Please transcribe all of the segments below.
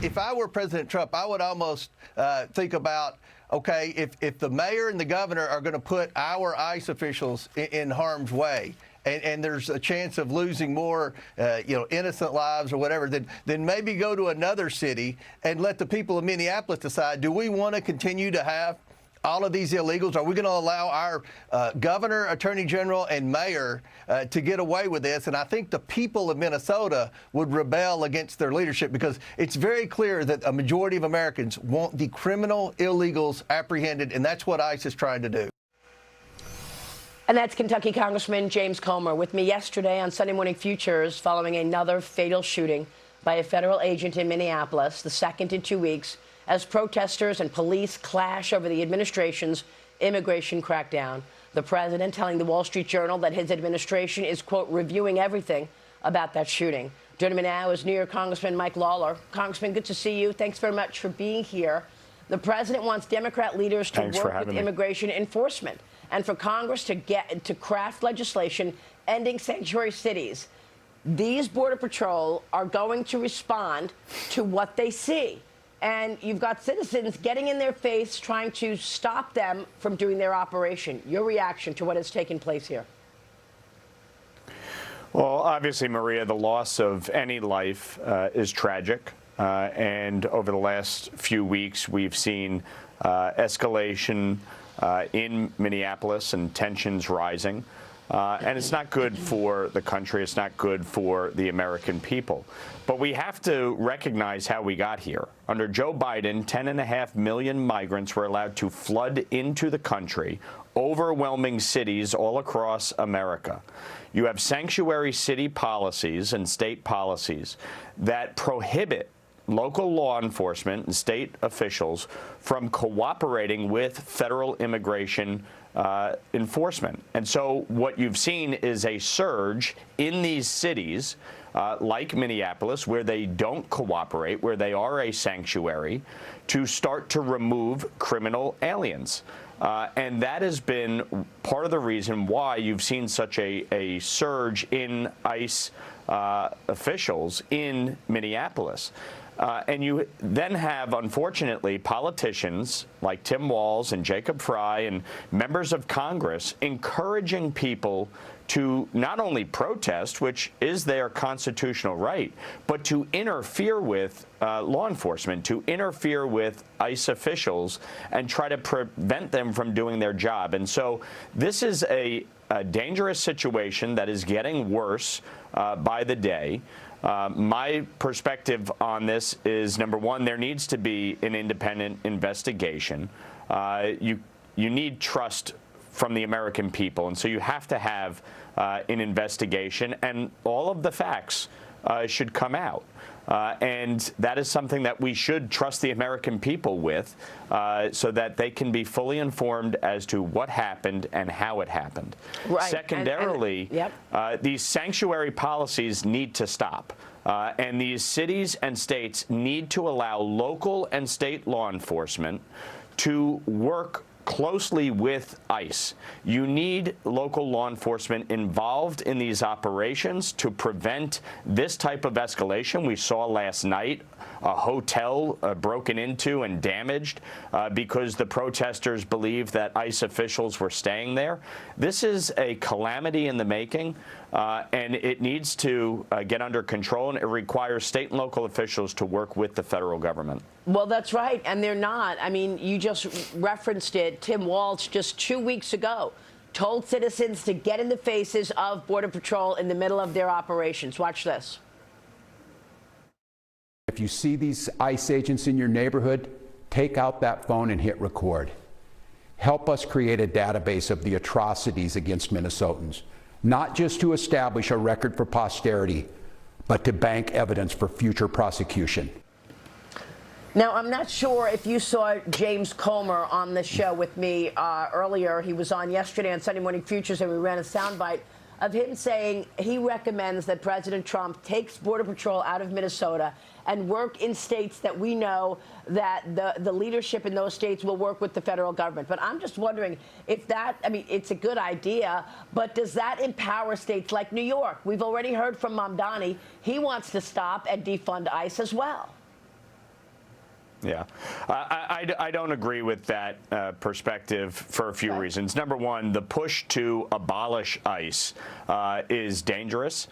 if I were President Trump, I would almost think about, okay, if the mayor and the governor are going to put our ICE officials in harm's way, and there's a chance of losing more, innocent lives or whatever, then maybe go to another city and let the people of Minneapolis decide, do we want to continue to have all of these illegals? Are we going to allow our governor, attorney general, and mayor to get away with this? And I think the people of Minnesota would rebel against their leadership, because it's very clear that a majority of Americans want the criminal illegals apprehended, and that's what ICE is trying to do. And that's Kentucky Congressman James Comer with me yesterday on Sunday Morning Futures following another fatal shooting by a federal agent in Minneapolis, the second in 2 weeks, as protesters and police clash over the administration's immigration crackdown. The president telling the Wall Street Journal that his administration is, quote, reviewing everything about that shooting. Joining me now is New York Congressman Mike Lawler. Congressman, good to see you. Thanks very much for being here. The president wants Democrat leaders to work with immigration enforcement and for Congress to craft legislation ending sanctuary cities. These Border Patrol are going to respond to what they see. And you've got citizens getting in their face, trying to stop them from doing their operation. Your reaction to what has taken place here? Well, obviously, Maria, the loss of any life is tragic. And over the last few weeks, we've seen escalation in Minneapolis and tensions rising. And it's not good for the country. It's not good for the American people. But we have to recognize how we got here. Under Joe Biden, 10.5 million migrants were allowed to flood into the country, overwhelming cities all across America. You have sanctuary city policies and state policies that prohibit local law enforcement and state officials from cooperating with federal immigration enforcement. And so what you've seen is a surge in these cities like Minneapolis, where they don't cooperate, where they are a sanctuary, to start to remove criminal aliens. And that has been part of the reason why you've seen such a surge in ICE officials in Minneapolis. And you then have, unfortunately, politicians like Tim Walz and Jacob Fry and members of Congress encouraging people to not only protest, which is their constitutional right, but to interfere with law enforcement, to interfere with ICE officials and try to prevent them from doing their job. And so this is a dangerous situation that is getting worse by the day. My perspective on this is, number one, there needs to be an independent investigation. You need trust from the American people, and so you have to have an investigation, and all of the facts should come out. And that is something that we should trust the American people with, so that they can be fully informed as to what happened and how it happened. Right. Secondarily, these sanctuary policies need to stop. And these cities and states need to allow local and state law enforcement to work closely with ICE. You need local law enforcement involved in these operations to prevent this type of escalation. We saw last night a hotel broken into and damaged because the protesters believed that ICE officials were staying there. This is a calamity in the making, and it needs to get under control, and it requires state and local officials to work with the federal government. Well, that's right, and they're not. I mean, you just referenced it. Tim Walz just 2 weeks ago told citizens to get in the faces of Border Patrol in the middle of their operations. Watch this. If you see these ICE agents in your neighborhood, take out that phone and hit record. Help us create a database of the atrocities against Minnesotans, not just to establish a record for posterity, but to bank evidence for future prosecution. Now, I'm not sure if you saw James Comer on the show with me earlier. He was on yesterday on Sunday Morning Futures, and we ran a soundbite of him saying he recommends that President Trump takes Border Patrol out of Minnesota and work in states that we know that the leadership in those states will work with the federal government. But I'm just wondering if that, I mean, it's a good idea, but does that empower states like New York? We've already heard from Mamdani. He wants to stop and defund ICE as well. Yeah, I don't agree with that perspective for a few reasons. Number one, the push to abolish ICE is dangerous.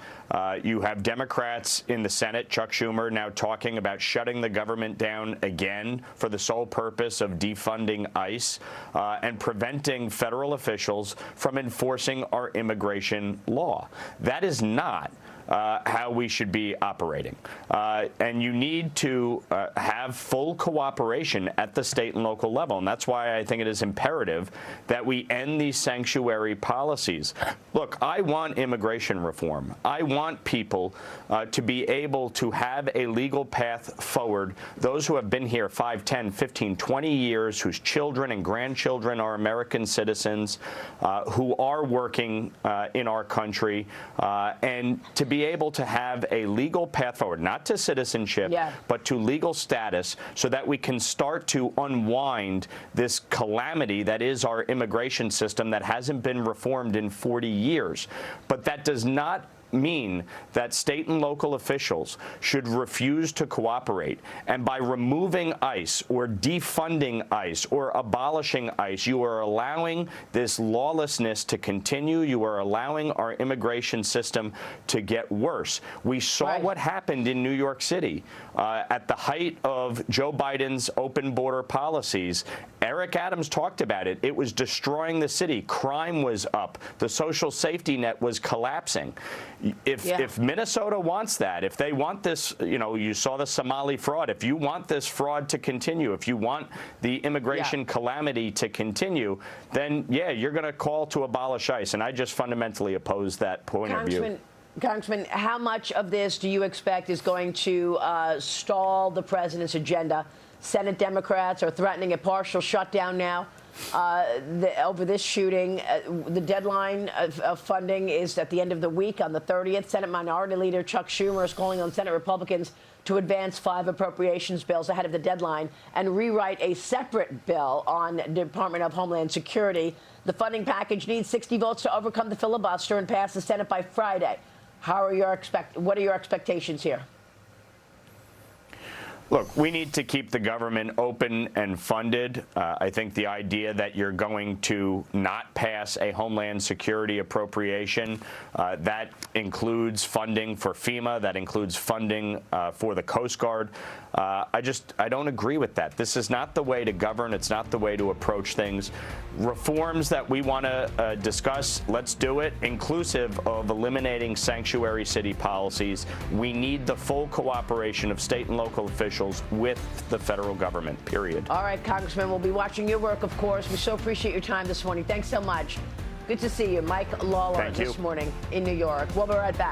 You have Democrats in the Senate, Chuck Schumer, now talking about shutting the government down again for the sole purpose of defunding ICE and preventing federal officials from enforcing our immigration law. That is not how we should be operating. And you need to have full cooperation at the state and local level. And that's why I think it is imperative that we end these sanctuary policies. Look, I want immigration reform. I want people to be able to have a legal path forward. Those who have been here 5, 10, 15, 20 years, whose children and grandchildren are American citizens, who are working in our country, and to be able to have a legal path forward, not to citizenship, but to legal status, so that we can start to unwind this calamity that is our immigration system that hasn't been reformed in 40 years. But that does not mean that state and local officials should refuse to cooperate. And by removing ICE or defunding ICE or abolishing ICE, you are allowing this lawlessness to continue. You are allowing our immigration system to get worse. We saw what happened in New York City at the height of Joe Biden's open border policies. Eric Adams talked about it. It was destroying the city. Crime was up. The social safety net was collapsing. If Minnesota wants that, if they want this, you saw the Somali fraud. If you want this fraud to continue, if you want the immigration calamity to continue, then, you're going to call to abolish ICE. And I just fundamentally oppose that point of view. Congressman, how much of this do you expect is going to stall the president's agenda? Senate Democrats are threatening a partial shutdown now over this shooting. The deadline of funding is at the end of the week on the 30th. Senate Minority Leader Chuck Schumer is calling on Senate Republicans to advance 5 appropriations bills ahead of the deadline and rewrite a separate bill on Department of Homeland Security. The funding package needs 60 votes to overcome the filibuster and pass the Senate by Friday. What are your expectations here? Look, we need to keep the government open and funded. I think the idea that you're going to not pass a Homeland Security appropriation, that includes funding for FEMA, that includes funding for the Coast Guard. I don't agree with that. This is not the way to govern. It's not the way to approach things. Reforms that we want to discuss, let's do it, inclusive of eliminating sanctuary city policies. We need the full cooperation of state and local officials with the federal government, period. All right, Congressman, we'll be watching your work, of course. We so appreciate your time this morning. Thanks so much. Good to see you. Mike Lawler this morning in New York. We'll be right back.